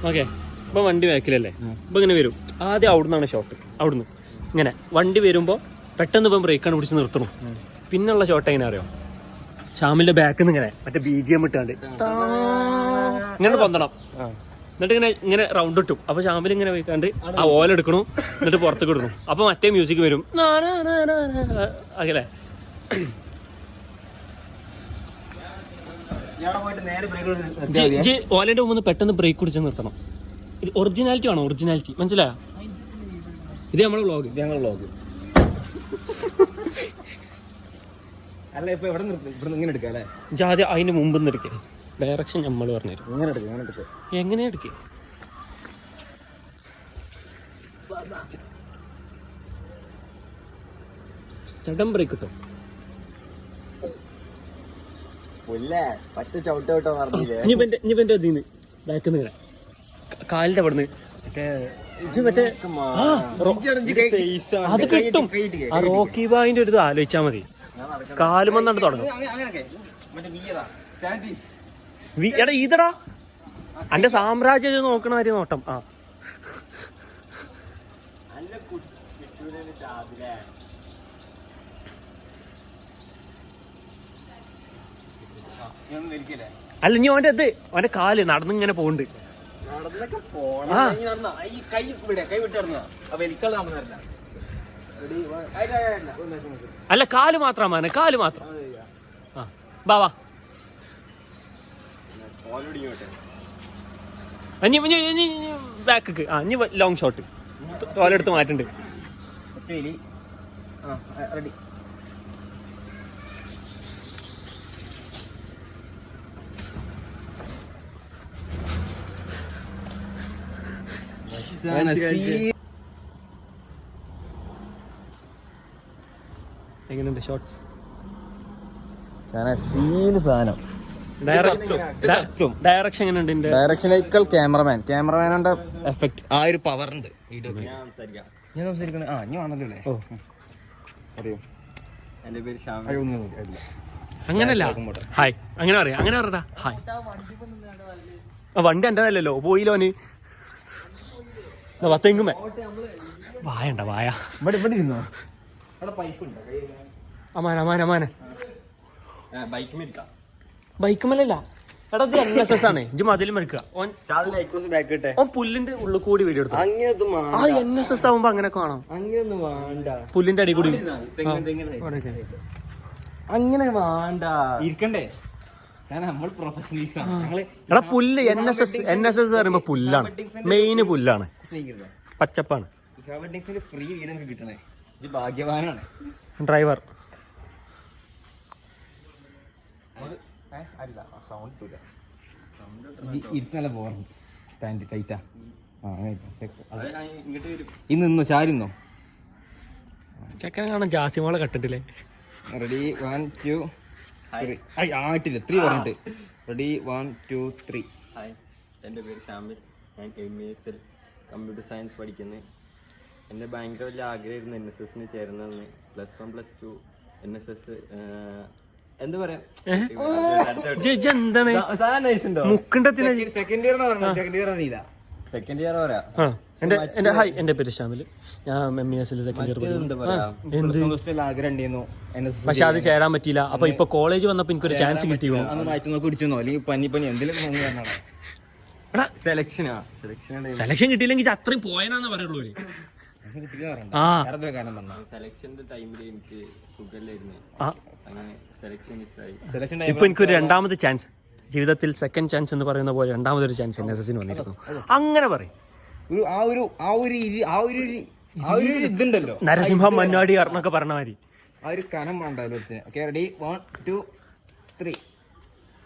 Okay. ഇപ്പം വണ്ടി ബാക്കിലല്ലേ, ഇപ്പം ഇങ്ങനെ വരും. ആദ്യം അവിടുന്നാണ് ഷോട്ട്. അവിടുന്ന് ഇങ്ങനെ വണ്ടി വരുമ്പോൾ പെട്ടെന്ന് ഇപ്പം ബ്രേക്കാണ് പിടിച്ച് നിർത്തണം. പിന്നുള്ള ഷോട്ട് എങ്ങനെ അറിയോ? ഷാമിലിന്റെ ബാക്കിൽ നിന്ന് ഇങ്ങനെ മറ്റേ BGM ഇട്ടാണ്ട് ഇങ്ങനെ കൊന്തണം. എന്നിട്ട് ഇങ്ങനെ റൗണ്ട് ഇട്ടും. അപ്പൊ ഷാമിൽ ഇങ്ങനെ പോയിക്കാണ്ട് ആ ഓല എടുക്കണു, എന്നിട്ട് പുറത്തേക്ക് ഇടുന്നു. അപ്പൊ മറ്റേ മ്യൂസിക് വരും. അല്ലേ? ഓലന്റെ മുമ്പ് പെട്ടെന്ന് ബ്രേക്ക് പിടിച്ച് നിർത്തണം. ഒറിജിനാലിറ്റി ആണോ? ഒറിജിനാലിറ്റി മനസ്സിലായോ? ഇത് നമ്മുടെ വ്ളോഗ്. അല്ല ഇപ്പൊ ഇവിടെ ഇങ്ങനെ എടുക്കാം അല്ലേ? ആദ്യം അതിന്റെ മുമ്പ് എടുക്കേ. ഡയറക്ഷൻ നമ്മൾ പറഞ്ഞുതരും. എങ്ങനെ എടുക്കേ? ചടം ബ്രേക്ക് കിട്ടും. ഇനിപ്പന്റെ അതിന്ന് ബാക്കിൽ നിന്ന് കാലിന്റെ അവിടുന്ന് അത് കിട്ടും. ആ റോക്കി ബായിന്റെ ഒരു ഇത് ആലോചിച്ചാ മതി. കാലുമെന്നാണ് തുടങ്ങും. എടാ ഈതടാ അന്റെ സാമ്രാജ്യം നോക്കണ മാതിരി നോട്ടം. ആ അല്ല ഇനി ഓന്റെ ഇത് ഓന്റെ കാല് നടന്നിങ്ങനെ പോണ്ട്. അല്ല കാല് മാത്രം മാനെ, കാല് മാത്രം. ആ ബാവാ ബാക്ക്. ആ ഇനി ലോങ് ഷോട്ട് ഓലെടുത്ത് മാറ്റുണ്ട്. എങ്ങനെയുണ്ട് ഷോട്ട്സ്? സാധനം. ഡയറക്ഷൻ എങ്ങനെയുണ്ട്? ഡയറക്ഷനേക്കാൾ ക്യാമറമാനുടെ എഫക്ട് ആ ഒരു പവർ ഉണ്ട്. ഞാൻ സംസാരിക്കണേ ഇനി വന്നല്ലോ അല്ലേ? ഓ അറിയോ? എന്റെ പേര് ശ്യാം. അങ്ങനല്ല, ഹായ് അങ്ങനെ പറയാ. അങ്ങനെ പറയടാ ഹായ്. വണ്ടി എന്റേതല്ലല്ലോ, പോയില്ലോന് പത്തെങ്കുമേ വായണ്ട വായ. അമാന ബൈക്കുമല്ല. എടാ ഇത് NSS ആണ്. ഇജ്ജ് മതിലും മരിക്കുക. ഓൻ പുല്ലിന്റെ ഉള്ളിൽ കൂടി വീഡിയോ എടുത്തു. ആ NSS ആവുമ്പോ അങ്ങനെ കാണാം. പുല്ലിന്റെ അടി കൂടി അങ്ങനെ വേണ്ട ഇരിക്കണ്ടേ? നമ്മൾ പ്രൊഫഷണൽസ് ആണ്. എടാ പുല്ല് NSS പറയുമ്പോ പുല്ലാണ്, മെയിന് പുല്ലാണ്, പച്ചപ്പാണ്. ഫ്രീ വീഡിയോ കിട്ടണേ ഭാഗ്യവാനാണ്. Driver ഇരുന്നല്ല പോറും pant ടൈറ്റാ. ഇന്നോ ചാരിന്നോ ചെക്കനെ കാണാൻ ജാസിമോളെ കട്ടിട്ടില്ലേ? റെഡി 1 2 3. ആയിട്ടില്ല 3 പറഞ്ഞിട്ട്. റെഡി 1 2 3. ഹായ്, എൻ്റെ പേര് ഷാമിൽ. ഞാൻ MESL കമ്പ്യൂട്ടർ സയൻസ് പഠിക്കുന്നത്. എൻ്റെ ഭയങ്കര വലിയ ആഗ്രഹമായിരുന്നു NSSന് ചേരുന്നതെന്ന്. +1 +2 NSS എന്താ പറയാ സെക്കൻഡ് ഇയർ പറയാ. എന്റെ പേര് ഷാമിൽ. ഞാൻ MESL സെക്കൻഡ് ഇയർ. പക്ഷെ അത് ചേരാൻ പറ്റിയില്ല. അപ്പൊ ഇപ്പൊ കോളേജ് വന്നപ്പോ എനിക്കൊരു ചാൻസ് കിട്ടിയോ? സെലക്ഷൻ കിട്ടിയില്ലെങ്കിൽ അത്രയും പോയനാന്ന് പറയുള്ളൂ. സെലക്ഷന്റെ ടൈമിൽ എനിക്ക് സുഖമില്ലായിരുന്നു. അങ്ങനെ സെലക്ഷൻ മിസ്സായി. ഇപ്പൊ എനിക്കൊരു രണ്ടാമത് ചാൻസ് ജീവിതത്തിൽ, സെക്കൻഡ് ചാൻസ് എന്ന് പറയുന്ന പോലെ രണ്ടാമതൊരു ചാൻസ് NSSന് വന്നിരുന്നു. അങ്ങനെ പറയും. ഇതുണ്ടല്ലോ നരസിംഹം മന്നാടി എന്നൊക്കെ പറഞ്ഞ മാതിരി ആ ഒരു കനം വേണ്ടല്ലോ. റെഡി 1 2 3.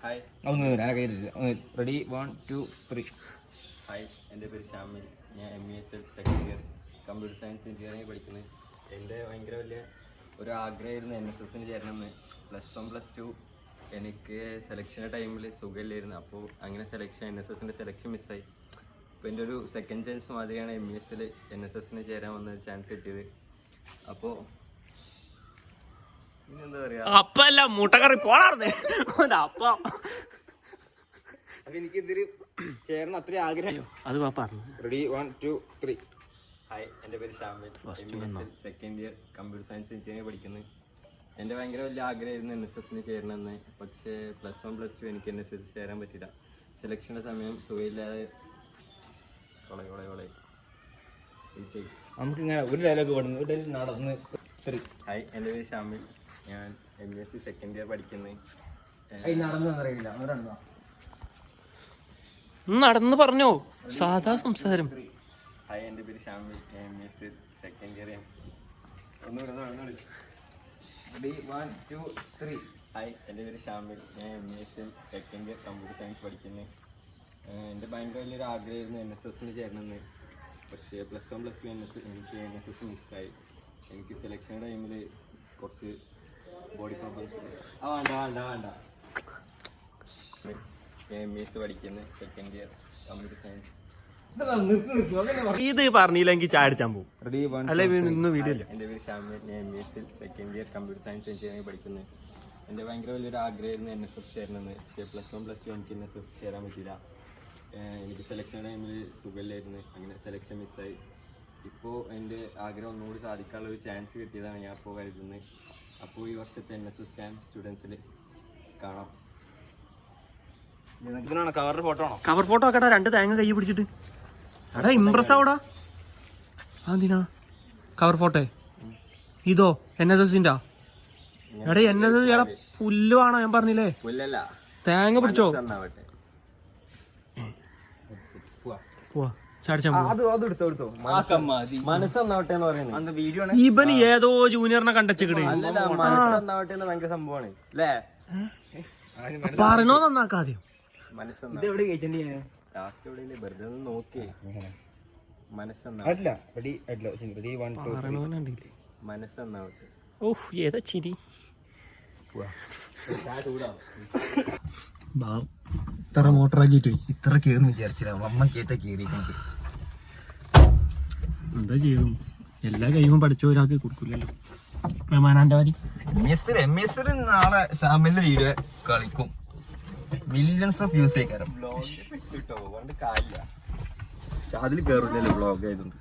Hi, ready 1 2 3. ഹായ്, എൻ്റെ പേര് ഷാമിൽ. ഞാൻ MESL second year computer science engineering പഠിക്കുന്നത്. എൻ്റെ ഭയങ്കര വലിയ ഒരു ആഗ്രഹമായിരുന്നു NSSന് ചേരണമെന്ന്. +1 +2 എനിക്ക് സെലക്ഷൻ്റെ ടൈമിൽ സുഖമില്ലായിരുന്നു. അപ്പോൾ അങ്ങനെ NSSൻ്റെ സെലക്ഷൻ മിസ്സായി. അപ്പോൾ എൻ്റെ ഒരു സെക്കൻഡ് ചാൻസ് മാതിരിയാണ് MESL NSSന് ചേരാൻ വന്നൊരു ചാൻസ് കിട്ടിയത്. അപ്പോൾ പിന്നെന്താ പറയുക, അപ്പല്ല മുട്ടക്കറി പോണാർന്നേ. എനിക്കിതൊരു ചേർന്ന് അത്രയും ആഗ്രഹം. അത് പറഞ്ഞു. റെഡി 1 2 3. ഹായ്, എൻ്റെ പേര് Shamil. MESL second year computer science engineering പഠിക്കുന്നത്. എൻ്റെ ഭയങ്കര വലിയ ആഗ്രഹമായിരുന്നു NSSന് ചേരണമെന്ന്. പക്ഷേ +1 +2 എനിക്ക് NSS ചേരാൻ പറ്റില്ല. സെലക്ഷൻ്റെ സമയം സുഖമില്ലാതെ നമുക്ക് ഇങ്ങനെ ഒരു ഡയലോഗ് പഠിക്കുന്നു, ഒരു ഡയലോഗ് നടന്ന്. ഹായ്, എൻ്റെ പേര് ഷാമിൽ. ഞാൻ MESC സെക്കൻഡ് ഇയർ പഠിക്കുന്നത്. നടന്നു അറിയില്ല. നടന്ന് പറഞ്ഞോ, സാധാ സംസാരം. ഹായ്, എൻ്റെ പേര് ഷാമിൽ. ഞാൻ MESC second year. Ready 1 2 3. Hi, എൻ്റെ പേര് ഷാമിൽ. ഞാൻ MESC second year computer science പഠിക്കുന്നത്. എൻ്റെ ഭയങ്കര വലിയൊരു ആഗ്രഹമായിരുന്നു NSSന് ചേരണമെന്ന്. പക്ഷേ +1 +2 എനിക്ക് NSS മിസ്സായി. എനിക്ക് സെലക്ഷൻ ടൈമിൽ കുറച്ച് ബോഡി പ്രോബ്ലംസ് വേണ്ട. ഞാൻ MES പഠിക്കുന്നത് സെക്കൻഡ് ഇയർ കമ്പ്യൂട്ടർ സയൻസ്. ഇത് പറഞ്ഞില്ലെങ്കിൽ ചാടിച്ചാൻ പോകും. റെഡി 1 അല്ലെ ഇന്ന് വീഡിയോ ഇല്ല. എൻ്റെ പേര് ഷാമിൽ. ഞാൻ MES second year computer science engineering പഠിക്കുന്നത്. എൻ്റെ ഭയങ്കര വലിയൊരു ആഗ്രഹമായിരുന്നു NSS ചേരണമെന്ന്. പക്ഷേ +1 +2 എനിക്ക് NSS ചേരാൻ പറ്റില്ല. എനിക്ക് സെലക്ഷൻ ടൈമിൽ സുഖമില്ലായിരുന്നു. അങ്ങനെ സെലക്ഷൻ മിസ്സായി. ഇപ്പോൾ എൻ്റെ ആഗ്രഹം ഒന്നുകൂടി സാധിക്കാനുള്ള ഒരു ചാൻസ് കിട്ടിയതാണ് ഞാൻ ഇപ്പോൾ കരുതുന്നത്. അപ്പോൾ ഈ വർഷത്തെ NSS ക്യാമ്പ് സ്റ്റുഡൻസിൽ കാണാം. കവറിന്റെ ഫോട്ടോ ആണോ? കവർ ഫോട്ടോ ആക്കടാ, 2 തേങ്ങ കൈ പിടിച്ചിട്ട്. എടാ ഇംപ്രസ് ആവടാ. അതിനാ കവർ ഫോട്ടോ? ഇതോ NSSന്റെ? എടാ NSS എടാ പുല്ല് വേണോ? ഞാൻ പറഞ്ഞില്ലേ പുല്ലല്ല, തേങ്ങ പിടിച്ചോ. നന്നാവട്ടെ. പോവാ, ചാടിച്ചാൻ പോവാ. അത് എടുത്തോ മനസ്സന്നാവട്ടെ എന്ന് പറയുന്നത് അന്ന് വീഡിയോ ആണ്. ഇവന് ഏതോ ജൂനിയറിനെ കണ്ടച്ചിക്കട് അല്ലല്ല, മനസ്സന്നാവട്ടെ എന്ന് ഭയങ്കര സംഭവമാണ് അല്ലേ? പറഞ്ഞോ നന്നാക്കാദ്യം. മനസ്സന്നാ ഇത് എവിടെ കഴിച്ചിട്ടുണ്ട് ഞാൻ? ലാസ്റ്റ് എവിടെയല്ലേ വെറുതെ ഒന്ന് നോക്കിയേ. മനസ്സന്നാ അല്ല റെഡി 1 2 3. മനസ്സന്നാവട്ടെ. ഓഹ് ഏതാ ചിരി. ഇത്ര മോട്ടറാക്കിട്ട് ഇത്ര കേറും വിചാരിച്ചില്ല. അമ്മ കേറ്റ കേറിയിരിക്കുന്നത്. എന്താ ചെയ്യും, എല്ലാ കഴിയുമ്പോൾ പഠിച്ച ഒരാൾക്ക് കൊടുക്കില്ലല്ലോ. മെഹമാനാന്റെ വാരി MES നാളെ ഷാമിലിന്റെ വീഡിയോ കളിക്കും. മില്യൺസ് ഓഫ് വ്യൂസ് ആയിക്കാരം. കിട്ടോ കൊണ്ട് കാര്യമില്ല. പക്ഷെ അതിൽ കയറില്ലല്ലോ ബ്ലോഗ് ആയതുകൊണ്ട്.